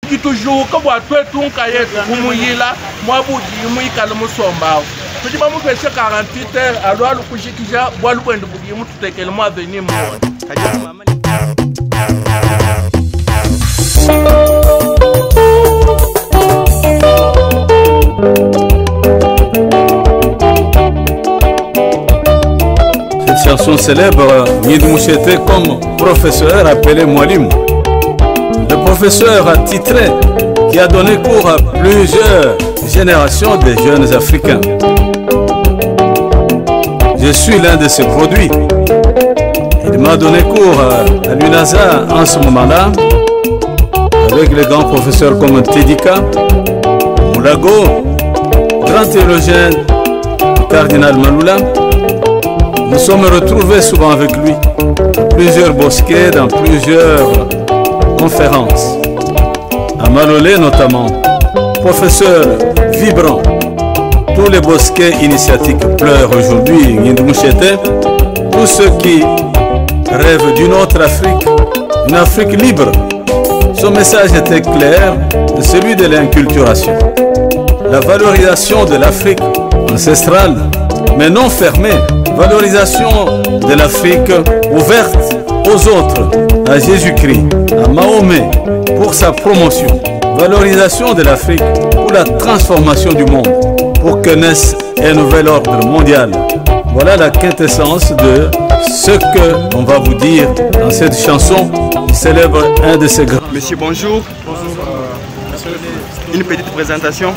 qui toujours comme toi tout un cahier pour là moi vous dire moi calme somba tu dis pas moi faire 48 heures alors le coucher qui já bois le point de bouger moi tout quel mois venir moi Cette chanson célèbre Midmouchete comme professeur appelé Mwalim. Le professeur attitré qui a donné cours à plusieurs générations de jeunes Africains. Je suis l'un de ses produits. Il m'a donné cours à l'UNASA en ce moment-là, avec les grands professeurs comme Tedika, Moulago, grand théologien, cardinal Maloula. Nous sommes retrouvés souvent avec lui, plusieurs bosquets, dans plusieurs conférences. À Malolé notamment, professeur vibrant. Tous les bosquets initiatiques pleurent aujourd'hui, Midmouchete. Tous ceux qui rêvent d'une autre Afrique, une Afrique libre. Son message était clair, celui de l'inculturation. La valorisation de l'Afrique ancestrale, mais non fermée. Valorisation de l'Afrique ouverte aux autres, à Jésus-Christ, à Mahomet, pour sa promotion. Valorisation de l'Afrique pour la transformation du monde, pour que naisse un nouvel ordre mondial. Voilà la quintessence de ce que on va vous dire dans cette chanson qui célèbre un de ces grands. Monsieur, bonjour. Bonjour, monsieur. Une petite présentation.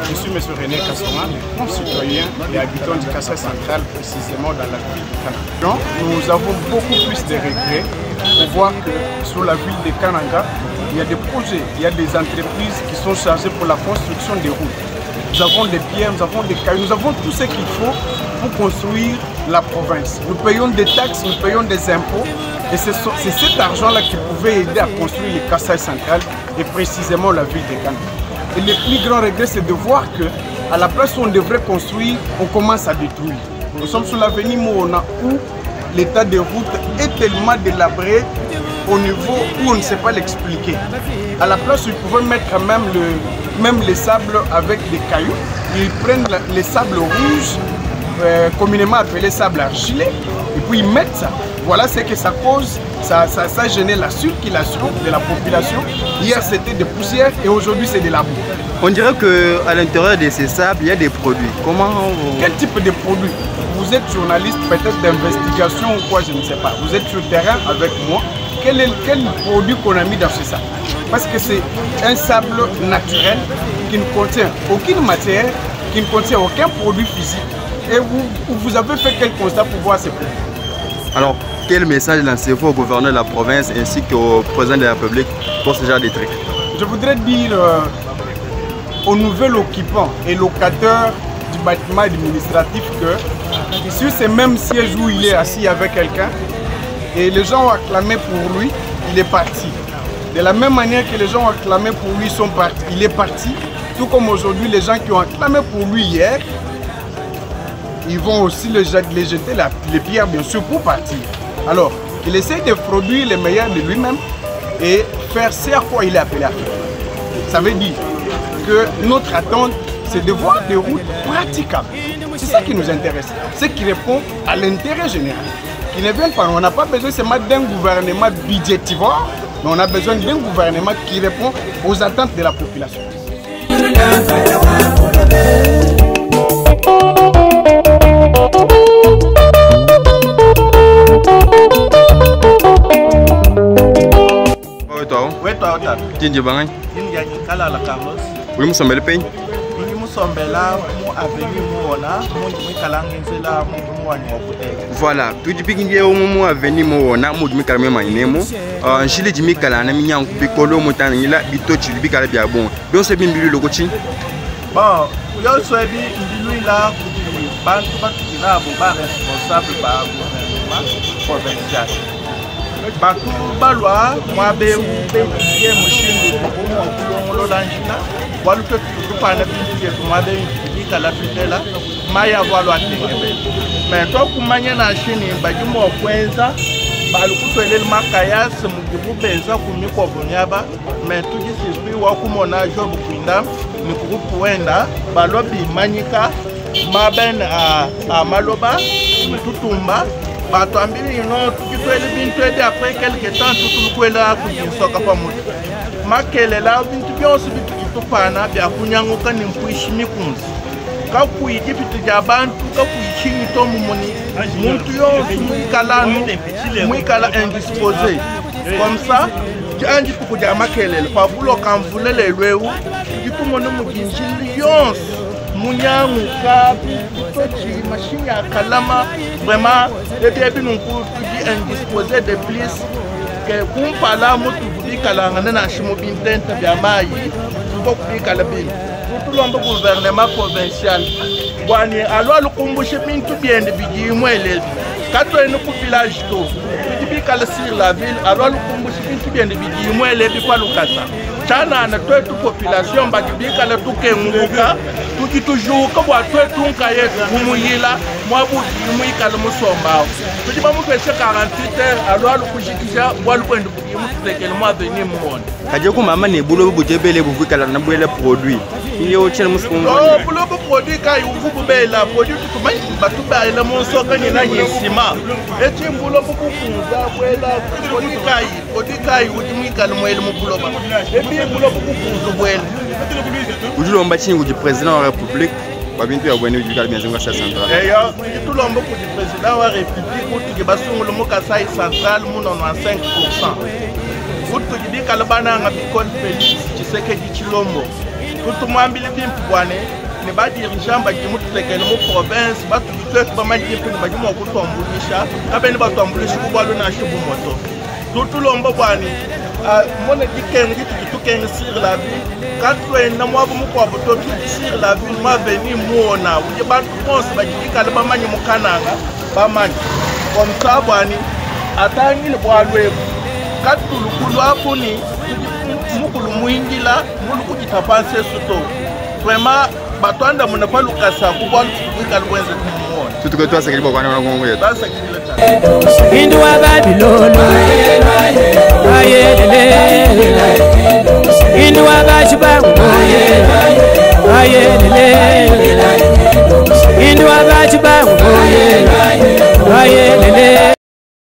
Je suis monsieur René Kassoma, concitoyen et habitant du Kassai central, précisément dans la ville de Kananga. Nous avons beaucoup plus de regrets pour voir que sur la ville de Kananga, il y a des projets, il y a des entreprises qui sont chargées pour la construction des routes. Nous avons des pierres, nous avons des cailloux, nous avons tout ce qu'il faut pour construire la province. Nous payons des taxes, nous payons des impôts et c'est cet argent-là qui pouvait aider à construire le Kassai central et précisément la ville de Kananga. Et le plus grand regret, c'est de voir que à la place où on devrait construire, on commence à détruire. Nous sommes sur l'avenue Moona où l'état des routes est tellement délabré au niveau où on ne sait pas l'expliquer. À la place où ils pouvaient mettre même les sables avec des cailloux, ils prennent les sables rouges, communément appelés sables argilés, et puis ils mettent ça. Voilà ce que ça cause, ça gêne la circulation de la population. Hier c'était des poussières et aujourd'hui c'est de la boue. On dirait qu'à l'intérieur de ces sables, il y a des produits. Comment Quel type de produits? Vous êtes journaliste peut-être d'investigation ou quoi, je ne sais pas. Vous êtes sur le terrain avec moi. Quel produit qu'on a mis dans ce sable? Parce que c'est un sable naturel qui ne contient aucune matière, qui ne contient aucun produit physique. Et vous avez fait quel constat pour voir ces produits? Alors, quel message lancez-vous au gouverneur de la province ainsi qu'au président de la République pour ce genre de trucs? Je voudrais dire aux nouveaux occupants et locataires du bâtiment administratif que sur ces mêmes sièges où il est assis avec quelqu'un, et les gens ont acclamé pour lui, il est parti. De la même manière que les gens ont acclamé pour lui, sont partis, il est parti. Tout comme aujourd'hui, les gens qui ont acclamé pour lui hier, ils vont aussi les jeter les pierres, bien sûr, pour partir. Alors, il essaie de produire le meilleur de lui-même et faire ce à quoi il est appelé à faire. Ça veut dire que notre attente, c'est de voir des routes praticables. C'est ça qui nous intéresse. Ce qui répond à l'intérêt général. Qui ne viennent pas. On n'a pas besoin seulement d'un gouvernement budgétivore, mais on a besoin d'un gouvernement qui répond aux attentes de la population. Tinji bangai. Oui, nous sommes le pays. Voilà, tout depuis qu'il y a au moment avenir Moona, Moudmi Kalme Mainemo, un gilet de Mikala, Namian, Piccolo, Montanilla, Bitochi, Bicarabia bon. Donc c'est bien le logotin. Bon, il y a aussi lui là, qui là, responsable par le gouvernement provincial. Bakou Balwa, moi, ben, machine de l'Angina, voilà que tu parles de moi, la là, Maya Walwa. Mais quand vous m'avez acheté, Bajumo Quenza, Baluku, le Makaya, Mugibu Benza, mi kwa bunyaba mais tout dit c'est wa kumona job kwinda ni groupe wenda balobi manyika maben a maloba tutumba bato ambili no tukitwele bintu ede après quelques temps tutulukwela kujisoka pa mutu makele la bintu byonse bitu kitupana bya kunyanguka ni mpuishimi kunzi kakuiji bitu bya bantu kakuichini to mumuni muntu yonse mwikala indisposé comme ça janji tukuja makelele pa bulo kamvulele lwewu tukitumone mujinjili yonse munyangu kabi tochi machine ya kalama vraiment et nous dit indisposé de plus que kumpala mutu bikala na shimo bintenta bya mayi ko bikala bin tout l'ombe gouvernement provincial bwani alo lukumbushe bintu byende bijimwele kato eno ku village to bikala sur la ville alo lukumbushe bintu byende bijimwele bipalukasa chana na twetu population bagibikala tukenguka tuki toujours ko bwa twetu nkayetu kumuyila mwabu mwikala musomba tuki ba mutu ese 48 heures alo lukushikisha bwa lukwenda bugimu tutekele mwa venir muone kaje ku mama ne bulo bujebele buvukala na bwele produit iyo chele musikungu oh bulo produit kai uvubu bela produit tukumanyi batuba ila monsoka nyina yisima eti bulo bukufunza bwela produit kai udimwikala mwele mubuloba ebi bulo bukufunza bwela ujulomba chini uji president wa republique babintu ya bwene ujikala bien zinga central eyo tulomba ku president wa republique uti basungulu mukasai central muno na 5%. Kutu jibika labana nga bikon Felix Tshisekedi Tshilombo kutu mwambile bimpu bwane ne ba dirigeant ba jimu tutekele mu province ba tutu ba majipu ne ba jimu okutombulisha kabe ne ba tombulisha kubalo na shibu moto tutu lombo bwane mona dikengi tukengi sur la ville katwe na mwabu mu kwa boto sur la ville ma veni muona uje ba tuponse ba jibika labama nyi mukananga ba manyi comme ça bwane atangi le bwalwe katulu kulwapuni mukulu mwingila mulu kujitapanse suto vraiment batwanda munapalukasa kubwalu kuikala kwenze kumuona tutuko twasakili bwa kwana ngongo yetu basakili ta Bindu wa Babiloni ayelele